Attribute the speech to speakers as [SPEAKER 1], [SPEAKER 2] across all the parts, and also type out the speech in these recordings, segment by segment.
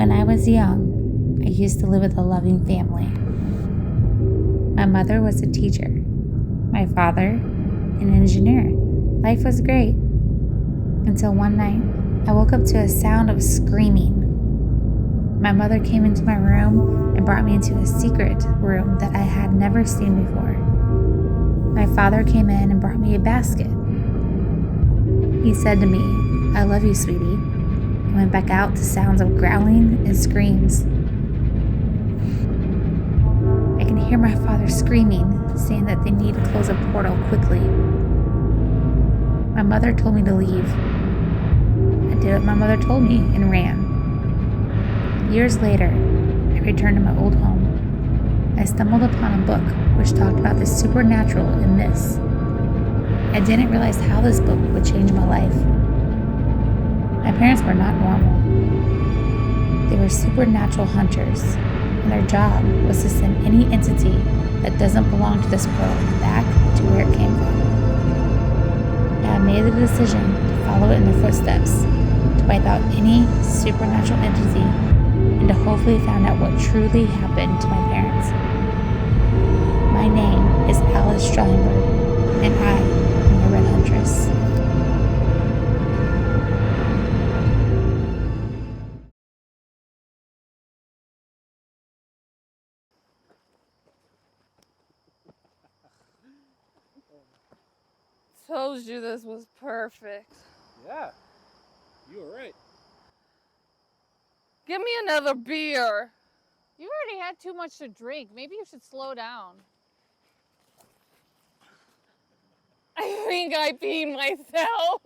[SPEAKER 1] When I was young, I used to live with a loving family. My mother was a teacher, my father an engineer. Life was great until one night I woke up to a sound of screaming. My mother came into my room and brought me into a secret room that I had never seen before. My father came in and brought me a basket. He said to me, "I love you, sweetie," and went back out to sounds of growling and screams. I can hear my father screaming, saying that they need to close a portal quickly. My mother told me to leave. I did what my mother told me and ran. Years later, I returned to my old home. I stumbled upon a book which talked about the supernatural and myths. I didn't realize how this book would change my life. My parents were not normal. They were supernatural hunters, and their job was to send any entity that doesn't belong to this world back to where it came from. I made the decision to follow in their footsteps, to wipe out any supernatural entity, and to hopefully find out what truly happened to my parents. My name is Alice Strahlenberg, and I am the Red Huntress.
[SPEAKER 2] Told you this was perfect.
[SPEAKER 3] Yeah, you were right.
[SPEAKER 2] Give me another beer. You already had too much to drink. Maybe you should slow down. I think I peed myself.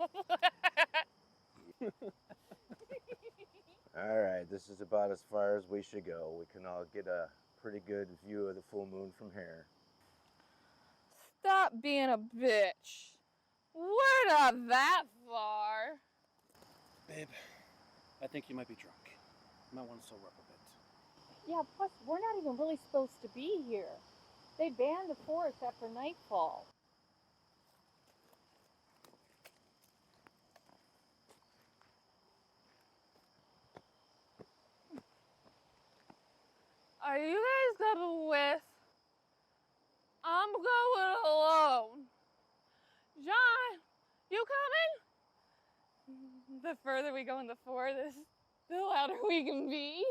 [SPEAKER 4] All right, this is about as far as we should go. We can all get a pretty good view of the full moon from here.
[SPEAKER 2] Stop being a bitch. We're not that far.
[SPEAKER 3] Babe, I think you might be drunk. You might want to sober up a bit.
[SPEAKER 5] Yeah, plus we're not even really supposed to be here. They banned the forest after nightfall.
[SPEAKER 2] Are you guys coming with? I'm going alone. John, you coming? The further we go in the forest, the louder we can be.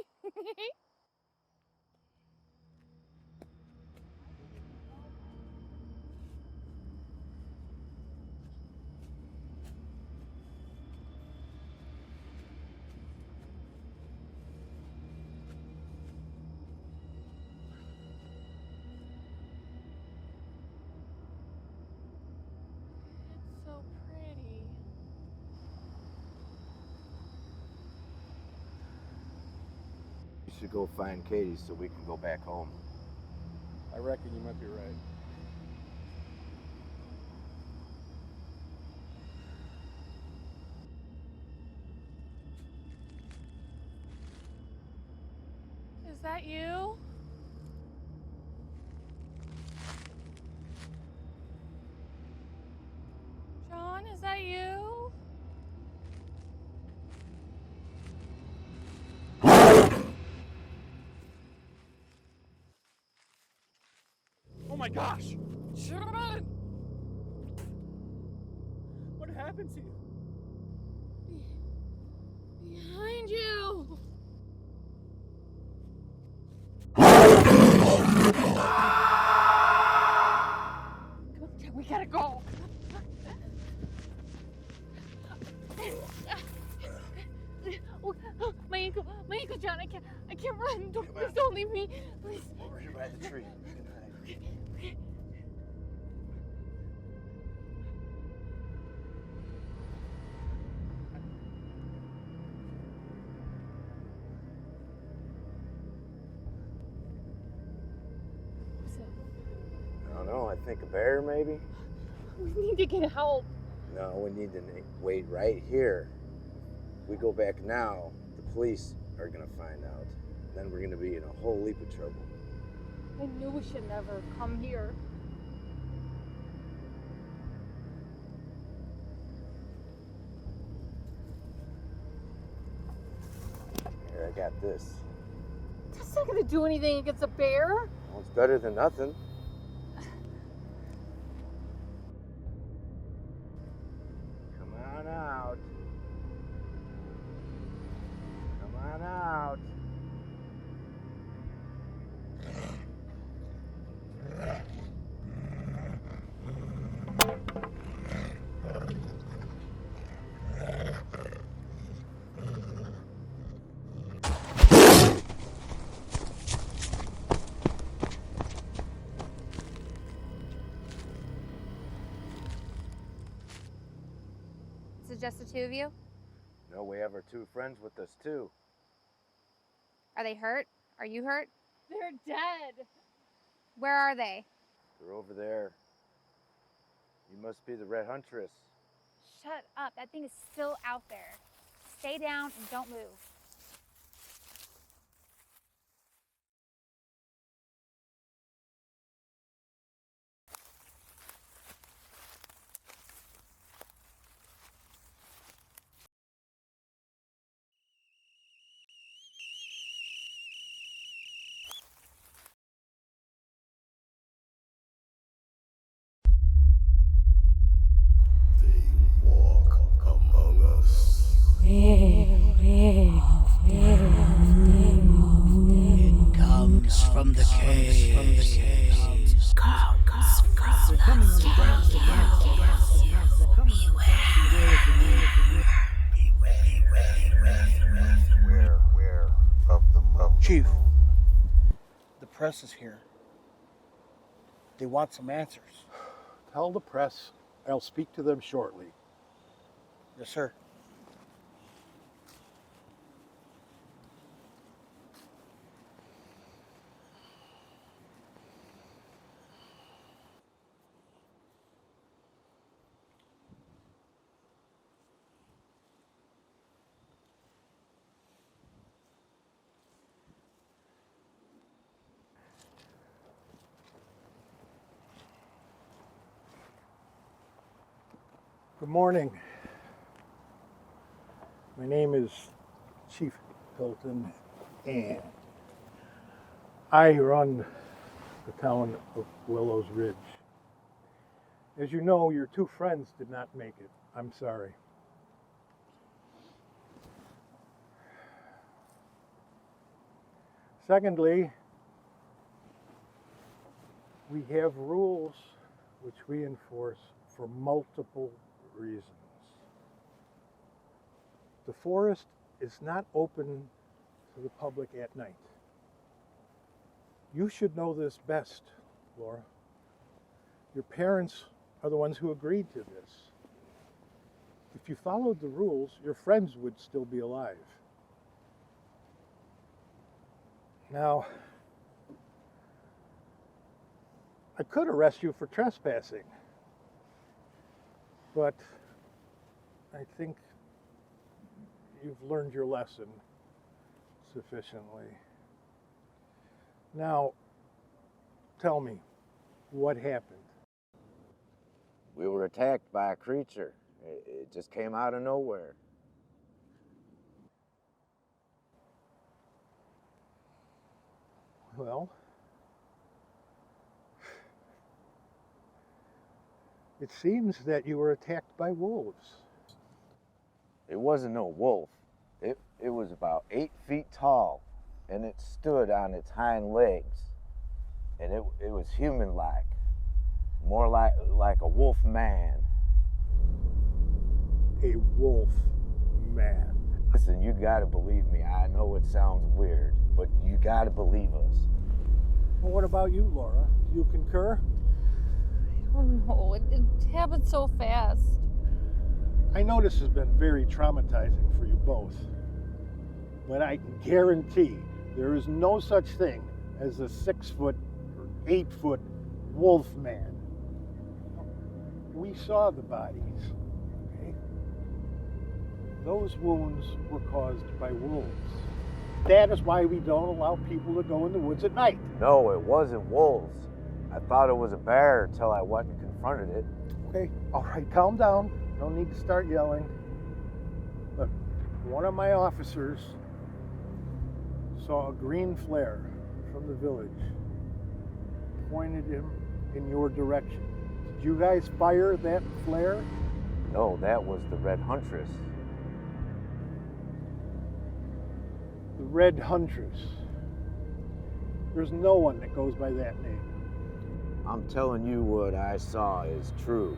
[SPEAKER 2] It's so pretty.
[SPEAKER 4] We should go find Katie so we can go back home.
[SPEAKER 3] I reckon you might be right.
[SPEAKER 2] Is that you? John, is that you?
[SPEAKER 3] Oh my gosh!
[SPEAKER 2] John!
[SPEAKER 3] What happened to you?
[SPEAKER 2] Behind you! We gotta go! My ankle, John, I can't run. Please don't leave me. Please.
[SPEAKER 4] Over here by the tree. We can hide.
[SPEAKER 2] What's up?
[SPEAKER 4] I don't know, I think a bear maybe?
[SPEAKER 2] We need to get help.
[SPEAKER 4] No, we need to wait right here. If we go back now, the police are gonna find out. Then we're gonna be in a whole heap of trouble.
[SPEAKER 5] I knew we should never come here.
[SPEAKER 4] Here, got this.
[SPEAKER 5] That's not gonna do anything against a bear.
[SPEAKER 4] Well, it's better than nothing. Come on out. Come on out.
[SPEAKER 1] Is it just the two of you?
[SPEAKER 4] No, we have our two friends with us too.
[SPEAKER 1] Are they hurt? Are you hurt?
[SPEAKER 5] They're dead.
[SPEAKER 1] Where are they?
[SPEAKER 4] They're over there. You must be the Red Huntress.
[SPEAKER 1] Shut up. That thing is still out there. Stay down and don't move.
[SPEAKER 6] It comes from the caves. Comes from the caves.
[SPEAKER 7] Beware of the moon.
[SPEAKER 3] Chief, the press is here. They want some answers.
[SPEAKER 7] Tell the press I'll speak to them shortly.
[SPEAKER 3] Yes, sir.
[SPEAKER 7] Good morning. My name is Chief Hilton, and I run the town of Willows Ridge. As you know, your two friends did not make it. I'm sorry. Secondly, we have rules which we enforce for multiple reasons. The forest is not open to the public at night. You should know this best, Laura. Your parents are the ones who agreed to this. If you followed the rules, your friends would still be alive. Now, I could arrest you for trespassing, but I think you've learned your lesson sufficiently. Now, tell me, what happened?
[SPEAKER 4] We were attacked by a creature. It just came out of nowhere.
[SPEAKER 7] Well, it seems that you were attacked by wolves.
[SPEAKER 4] It wasn't no wolf. It was about 8 feet tall, and it stood on its hind legs, and it was human-like, more like a wolf man.
[SPEAKER 7] A wolf man.
[SPEAKER 4] Listen, you gotta believe me. I know it sounds weird, but you gotta believe us.
[SPEAKER 7] Well, what about you, Laura? Do you concur?
[SPEAKER 5] Oh no, it happened so fast.
[SPEAKER 7] I know this has been very traumatizing for you both, but I can guarantee there is no such thing as a 6 foot or 8 foot wolf man. We saw the bodies, okay? Those wounds were caused by wolves. That is why we don't allow people to go in the woods at night.
[SPEAKER 4] No, it wasn't wolves. I thought it was a bear until I went and confronted it.
[SPEAKER 7] Okay, all right, calm down. No need to start yelling. Look, one of my officers saw a green flare from the village, pointed him in your direction. Did you guys fire that flare?
[SPEAKER 4] No, that was the Red Huntress.
[SPEAKER 7] The Red Huntress. There's no one that goes by that name.
[SPEAKER 4] I'm telling you what I saw is true.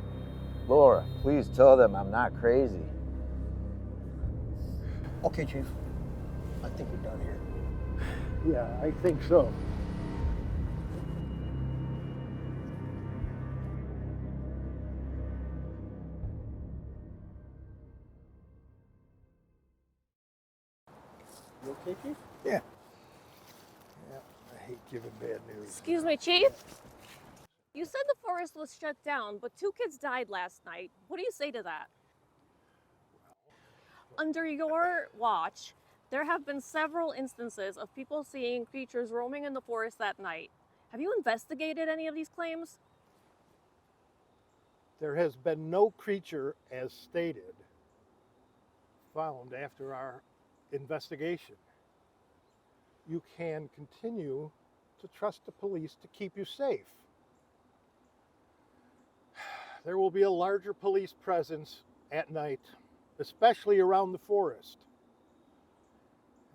[SPEAKER 4] Laura, please tell them I'm not crazy.
[SPEAKER 3] Okay, Chief. I think we're done here.
[SPEAKER 7] Yeah, I think so. You okay, Chief?
[SPEAKER 3] Yeah.
[SPEAKER 7] Yeah, I hate giving bad news.
[SPEAKER 8] Excuse me, Chief? You said the forest was shut down, but 2 kids died last night. What do you say to that? Under your watch, there have been several instances of people seeing creatures roaming in the forest that night. Have you investigated any of these claims?
[SPEAKER 7] There has been no creature, as stated, found after our investigation. You can continue to trust the police to keep you safe. There will be a larger police presence at night, especially around the forest.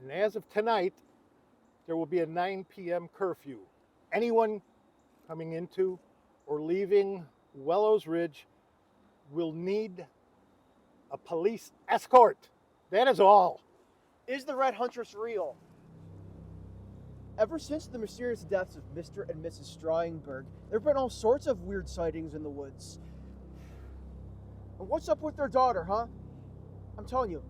[SPEAKER 7] And as of tonight, there will be a 9 p.m. curfew. Anyone coming into or leaving Willows Ridge will need a police escort. That is all.
[SPEAKER 9] Is the Red Huntress real? Ever since the mysterious deaths of Mr. and Mrs. Strouyenberg, there have been all sorts of weird sightings in the woods. And what's up with their daughter, huh? I'm telling you,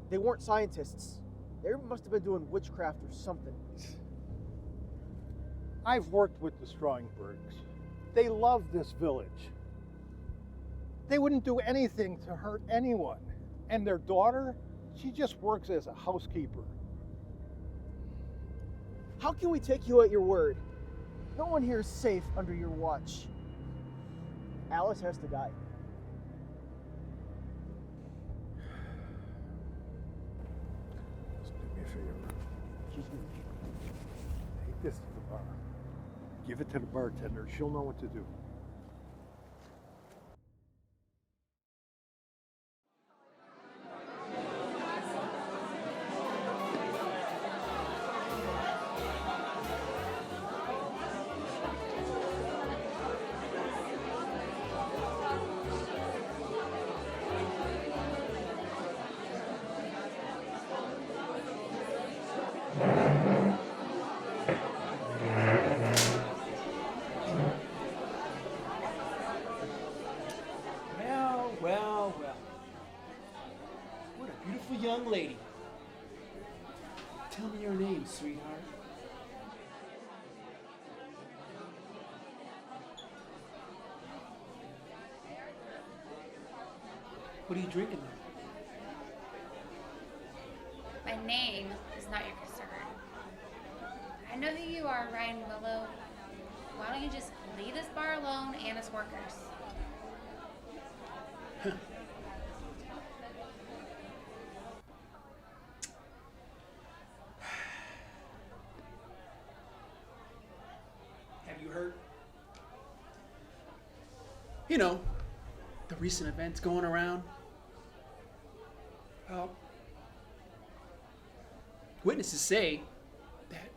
[SPEAKER 9] they weren't scientists. They must have been doing witchcraft or something.
[SPEAKER 7] I've worked with the Strouyenbergs. They love this village. They wouldn't do anything to hurt anyone. And their daughter, she just works as a housekeeper.
[SPEAKER 9] How can we take you at your word? No one here is safe under your watch. Alice has to die.
[SPEAKER 7] Just do me a favor. Take this to the bar. Give it to the bartender. She'll know what to do.
[SPEAKER 10] Well. What a beautiful young lady. Tell me your name, sweetheart. What are you drinking there?
[SPEAKER 1] My name is not your concern. I know who you are, Ryan Willow. Why don't you just leave this bar alone and its workers?
[SPEAKER 10] Have you heard? You know, the recent events going around. Well, witnesses say that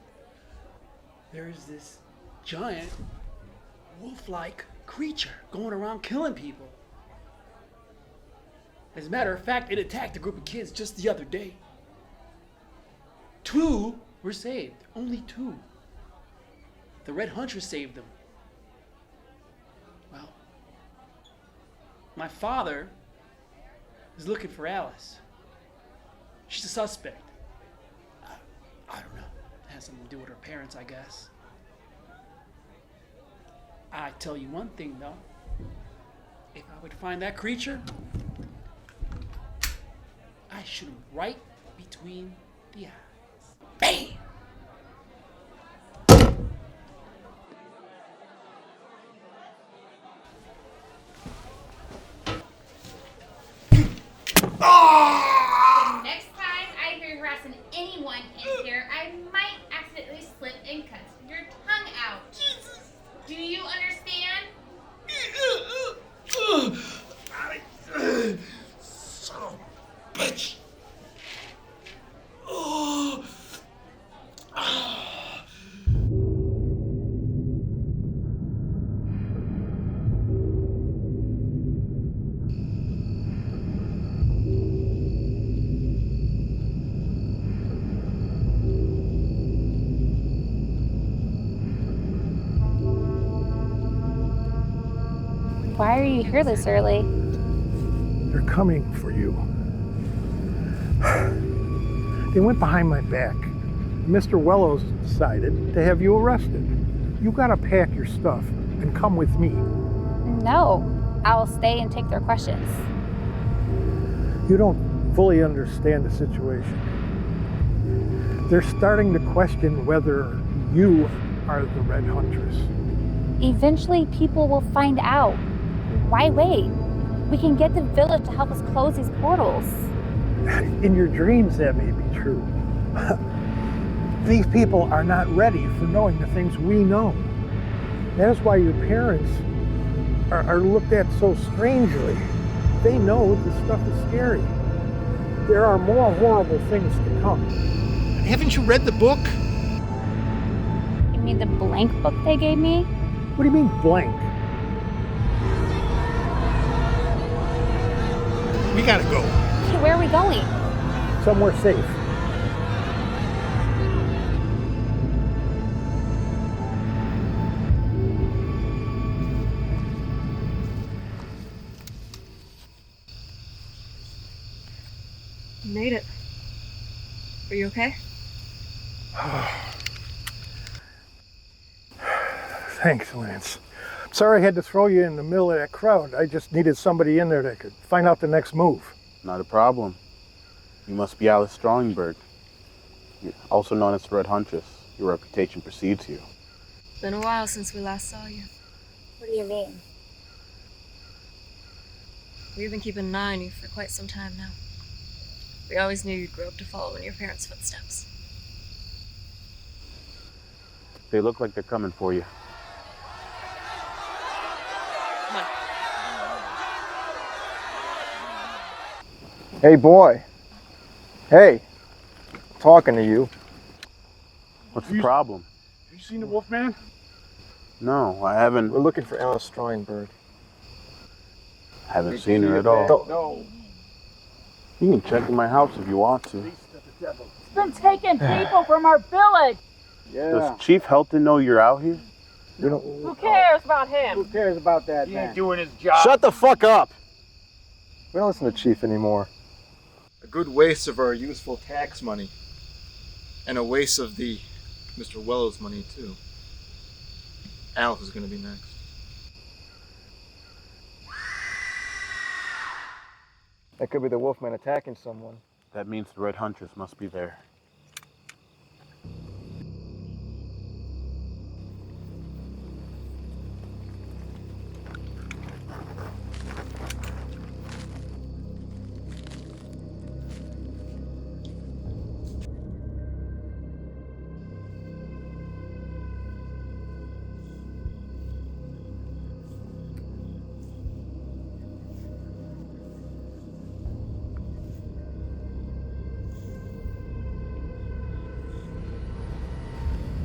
[SPEAKER 10] there's this giant wolf-like creature going around killing people. As a matter of fact, it attacked a group of kids just the other day. 2 were saved. Only 2. The Red Huntress saved them. Well, my father is looking for Alice. She's a suspect. I don't know. It has something to do with her parents, I guess. I tell you one thing, though. If I would find that creature, I shoot him right between the eyes. Bam!
[SPEAKER 1] Next time I hear you harassing anyone in here, I might accidentally slip and cut your tongue out. Jesus. Do you understand?
[SPEAKER 11] Son of a bitch. Oh.
[SPEAKER 1] Why are you here this early?
[SPEAKER 7] They're coming for you. They went behind my back. Mr. Wellows decided to have you arrested. You gotta pack your stuff and come with me.
[SPEAKER 1] No, I will stay and take their questions.
[SPEAKER 7] You don't fully understand the situation. They're starting to question whether you are the Red Huntress.
[SPEAKER 1] Eventually, people will find out. Why wait? We can get the village to help us close these portals.
[SPEAKER 7] In your dreams, that may be true. These people are not ready for knowing the things we know. That is why your parents are looked at so strangely. They know this stuff is scary. There are more horrible things to come.
[SPEAKER 3] Haven't you read the book?
[SPEAKER 1] You mean the blank book they gave me?
[SPEAKER 7] What do you mean blank?
[SPEAKER 3] We gotta go.
[SPEAKER 1] Okay, where are we going?
[SPEAKER 7] Somewhere safe.
[SPEAKER 8] You made it. Are you okay?
[SPEAKER 7] Thanks, Lance. Sorry I had to throw you in the middle of that crowd. I just needed somebody in there that could find out the next move.
[SPEAKER 12] Not a problem. You must be Alice Strongberg. You're also known as the Red Huntress. Your reputation precedes you.
[SPEAKER 8] Been a while since we last saw you.
[SPEAKER 1] What do you mean?
[SPEAKER 8] We've been keeping an eye on you for quite some time now. We always knew you'd grow up to follow in your parents' footsteps.
[SPEAKER 12] They look like they're coming for you.
[SPEAKER 8] Come on.
[SPEAKER 9] Hey, boy. Hey. Talking to you.
[SPEAKER 12] What's the problem?
[SPEAKER 7] Have you seen the Wolfman?
[SPEAKER 12] No, I haven't.
[SPEAKER 9] We're looking for Alice Strongberg.
[SPEAKER 12] Haven't seen her at all.
[SPEAKER 9] No.
[SPEAKER 12] You can check in my house if you want to.
[SPEAKER 5] It's been taking people from our village.
[SPEAKER 9] Yeah.
[SPEAKER 12] Does Chief Helton know you're out here?
[SPEAKER 5] Who cares about him?
[SPEAKER 3] Who cares about that man? He ain't doing his job.
[SPEAKER 9] Shut the fuck up! We don't listen to Chief anymore.
[SPEAKER 13] A good waste of our useful tax money. And a waste of the Mr. Wellows money, too. Alice is going to be next.
[SPEAKER 9] That could be the Wolfman attacking someone.
[SPEAKER 12] That means the Red Huntress must be there.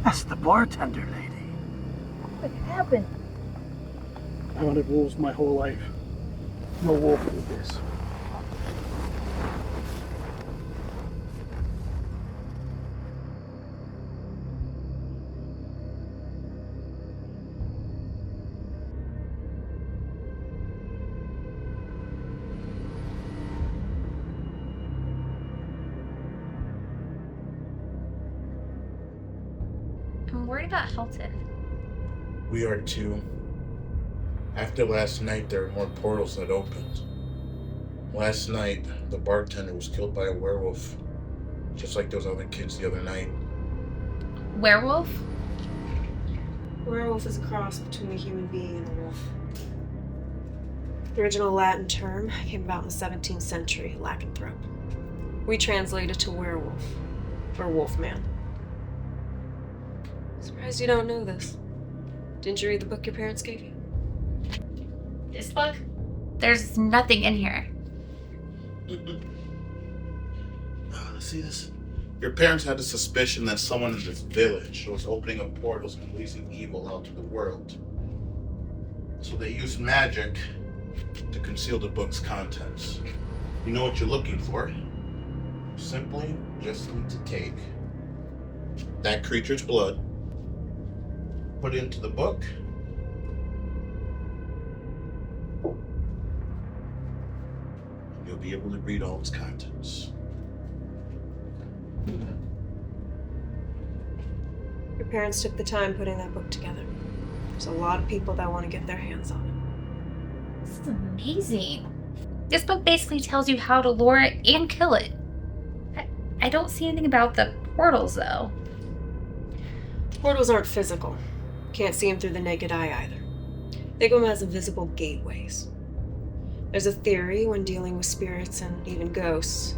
[SPEAKER 3] That's the bartender lady.
[SPEAKER 5] What happened?
[SPEAKER 7] I wanted wolves my whole life. No wolf did this.
[SPEAKER 1] I'm worried about Helton.
[SPEAKER 11] We are too. After last night, there were more portals that opened. Last night, the bartender was killed by a werewolf, just like those other kids the other night.
[SPEAKER 1] Werewolf?
[SPEAKER 14] Werewolf is a cross between a human being and a wolf. The original Latin term came about in the 17th century, lycanthrope. We translate it to werewolf, or wolfman. Surprised you don't know this. Didn't you read the book your parents gave you?
[SPEAKER 1] This book? There's nothing in here.
[SPEAKER 11] See this? Your parents had a suspicion that someone in this village was opening up portals and releasing evil out to the world. So they used magic to conceal the book's contents. You know what you're looking for? Simply just need to take that creature's blood, put it into the book, you'll be able to read all its contents.
[SPEAKER 14] Your parents took the time putting that book together. There's a lot of people that want to get their hands on it.
[SPEAKER 1] This is amazing. This book basically tells you how to lure it and kill it. I don't see anything about the portals, though.
[SPEAKER 14] Portals aren't physical. Can't see them through the naked eye either. Think of them as invisible gateways. There's a theory when dealing with spirits and even ghosts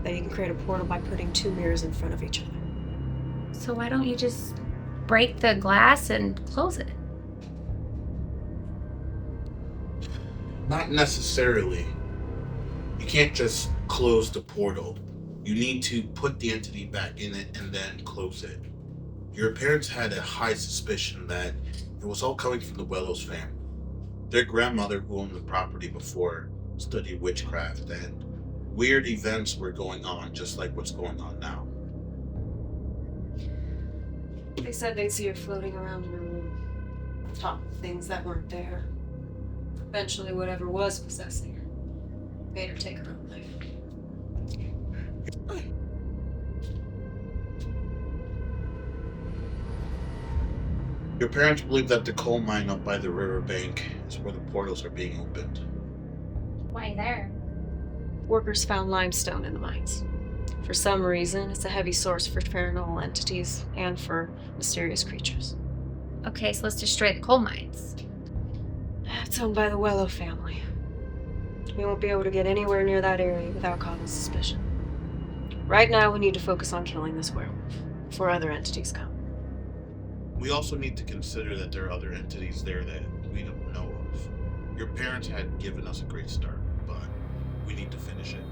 [SPEAKER 14] that you can create a portal by putting two mirrors in front of each other.
[SPEAKER 1] So why don't you just break the glass and close it?
[SPEAKER 11] Not necessarily. You can't just close the portal. You need to put the entity back in it and then close it. Your parents had a high suspicion that it was all coming from the Willows family. Their grandmother, who owned the property before, studied witchcraft, and weird events were going on, just like what's going on now.
[SPEAKER 14] They said they'd see her floating around in her room, talk things that weren't there. Eventually, whatever was possessing her made her take her own life.
[SPEAKER 11] Your parents believe that the coal mine up by the riverbank is where the portals are being opened.
[SPEAKER 1] Why there?
[SPEAKER 14] Workers found limestone in the mines. For some reason, it's a heavy source for paranormal entities and for mysterious creatures.
[SPEAKER 1] Okay, so let's destroy the coal mines.
[SPEAKER 14] It's owned by the Wellow family. We won't be able to get anywhere near that area without causing suspicion. Right now, we need to focus on killing this werewolf before other entities come.
[SPEAKER 11] We also need to consider that there are other entities there that we don't know of. Your parents had given us a great start, but we need to finish it.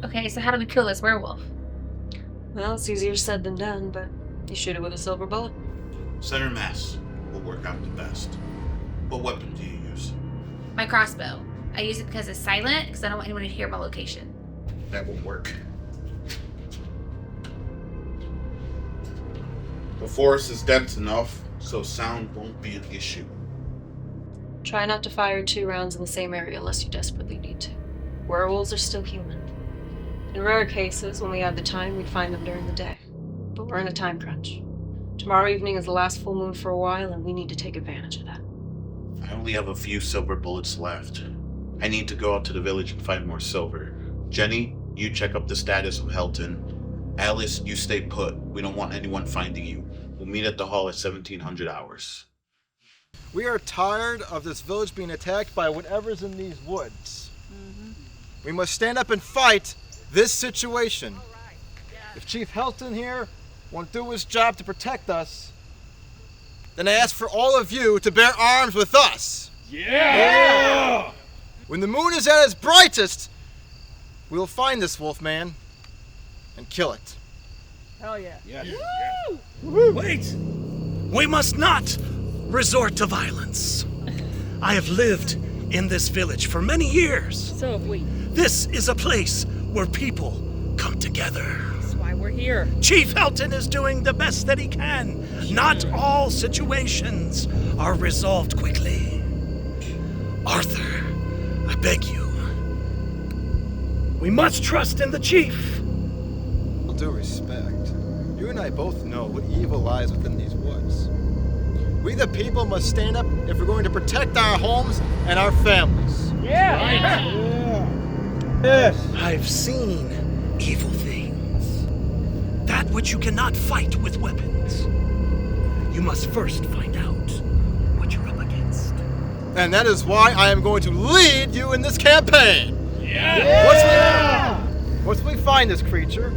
[SPEAKER 1] Okay, so how do we kill this werewolf?
[SPEAKER 14] Well, it's easier said than done, but you shoot it with a silver bullet.
[SPEAKER 11] Center mass will work out the best. What weapon do you use?
[SPEAKER 1] My crossbow. I use it because it's silent, because I don't want anyone to hear my location.
[SPEAKER 11] That won't work. The forest is dense enough, so sound won't be an issue.
[SPEAKER 14] Try not to fire 2 rounds in the same area unless you desperately need to. Werewolves are still human. In rare cases, when we had the time, we'd find them during the day. But we're in a time crunch. Tomorrow evening is the last full moon for a while, and we need to take advantage of that.
[SPEAKER 11] I only have a few silver bullets left. I need to go out to the village and find more silver. Jenny, you check up the status of Helton. Alice, you stay put. We don't want anyone finding you. We'll meet at the hall at 1700 hours.
[SPEAKER 13] We are tired of this village being attacked by whatever's in these woods. We must stand up and fight this situation. If Chief Helton here won't do his job to protect us, then I ask for all of you to bear arms with us.
[SPEAKER 7] Yeah!
[SPEAKER 13] When the moon is at its brightest, we will find this wolf man and kill it.
[SPEAKER 2] Hell yeah.
[SPEAKER 6] Wait! We must not resort to violence. I have lived in this village for many years.
[SPEAKER 5] So have we.
[SPEAKER 6] This is a place where people come together.
[SPEAKER 5] That's why we're here.
[SPEAKER 6] Chief Helton is doing the best that he can. Not all situations are resolved quickly. Arthur, I beg you. We must trust in the chief.
[SPEAKER 13] With due respect, you and I both know what evil lies within these woods. We the people must stand up if we're going to protect our homes and our families.
[SPEAKER 7] Yes.
[SPEAKER 6] I've seen evil things. That which you cannot fight with weapons. You must first find out what you're up against.
[SPEAKER 13] And that is why I am going to lead you in this campaign. Once we find this creature,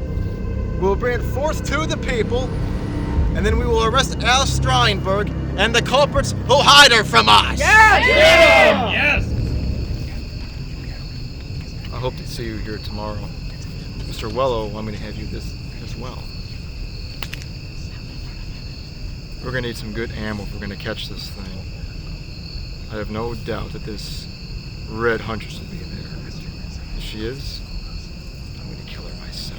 [SPEAKER 13] we'll bring it forth to the people, and then we will arrest Alice Stroudenberg, and the culprits will hide her from us!
[SPEAKER 15] Yes!
[SPEAKER 13] I hope to see you here tomorrow. Mr. Wellow wanted me to have you this as well. We're gonna need some good ammo if we're gonna catch this thing. I have no doubt that this red Huntress will be there. If she is, I'm gonna kill her myself.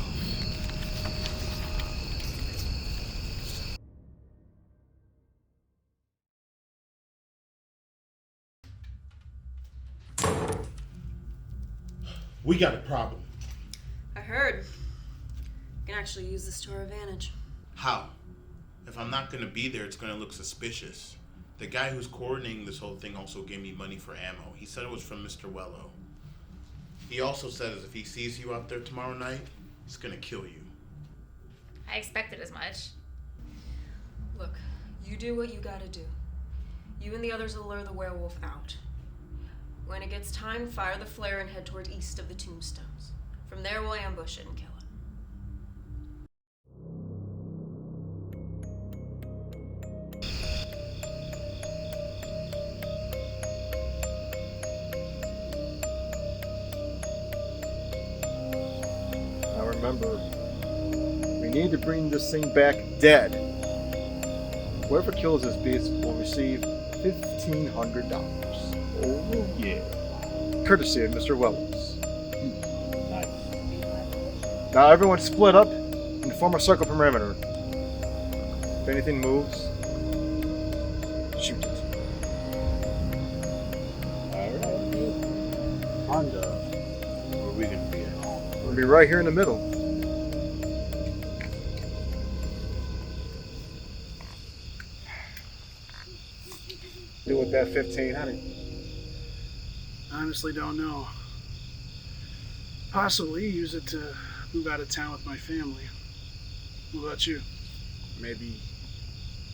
[SPEAKER 11] We got a problem.
[SPEAKER 14] I heard. We can actually use this to our advantage.
[SPEAKER 11] How? If I'm not gonna be there, it's gonna look suspicious. The guy who's coordinating this whole thing also gave me money for ammo. He said it was from Mr. Wellow. He also said if he sees you out there tomorrow night, he's gonna kill you.
[SPEAKER 1] I expected as much.
[SPEAKER 14] Look, you do what you gotta do. You and the others will lure the werewolf out. When it gets time, fire the flare and head toward east of the tombstones. From there, we'll ambush it and kill it.
[SPEAKER 13] Now remember, we need to bring this thing back dead. Whoever kills this beast will receive $1,500. Oh yeah. Courtesy of Mr. Willows. Nice. Now everyone split up and form a circle perimeter. If anything moves, shoot it.
[SPEAKER 12] Alright. Honda, where are we gonna be at home?
[SPEAKER 13] We'll be right here in the middle. Do with that 1,500.
[SPEAKER 15] Honestly, don't know. Possibly use it to move out of town with my family. What about you?
[SPEAKER 12] Maybe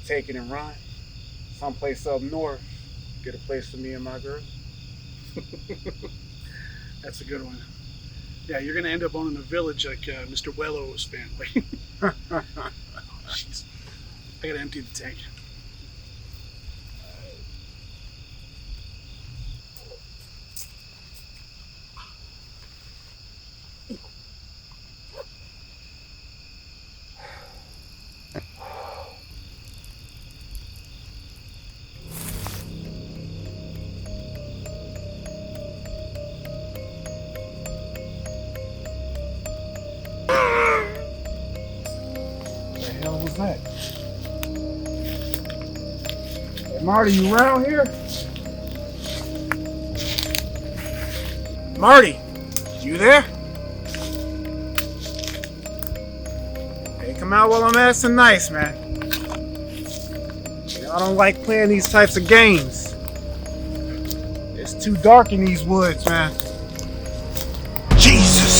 [SPEAKER 12] take it and run. Someplace up north. Get a place for me and my girl.
[SPEAKER 15] That's a good one. Yeah, you're gonna end up owning a village like Mr. Wellow's family. Oh, jeez. I gotta empty the tank.
[SPEAKER 12] That? Hey, Marty, you around here? Marty, you there? Hey, come out while I'm asking nice, man. You know, I don't like playing these types of games. It's too dark in these woods, man. Jesus!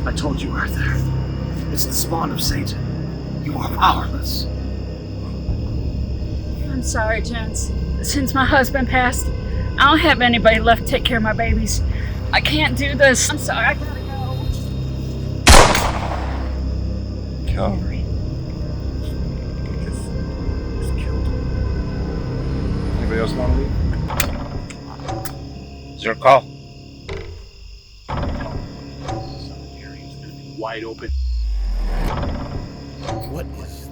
[SPEAKER 15] I told you, Arthur. It's the spawn of Satan. You are powerless.
[SPEAKER 16] I'm sorry, gents. Since my husband passed, I don't have anybody left to take care of my babies. I can't do this. I'm sorry, I gotta go.
[SPEAKER 13] Calvary. Just killed. Anybody else want to leave?
[SPEAKER 12] Is there a call? Some area's gonna be wide open.
[SPEAKER 3] What is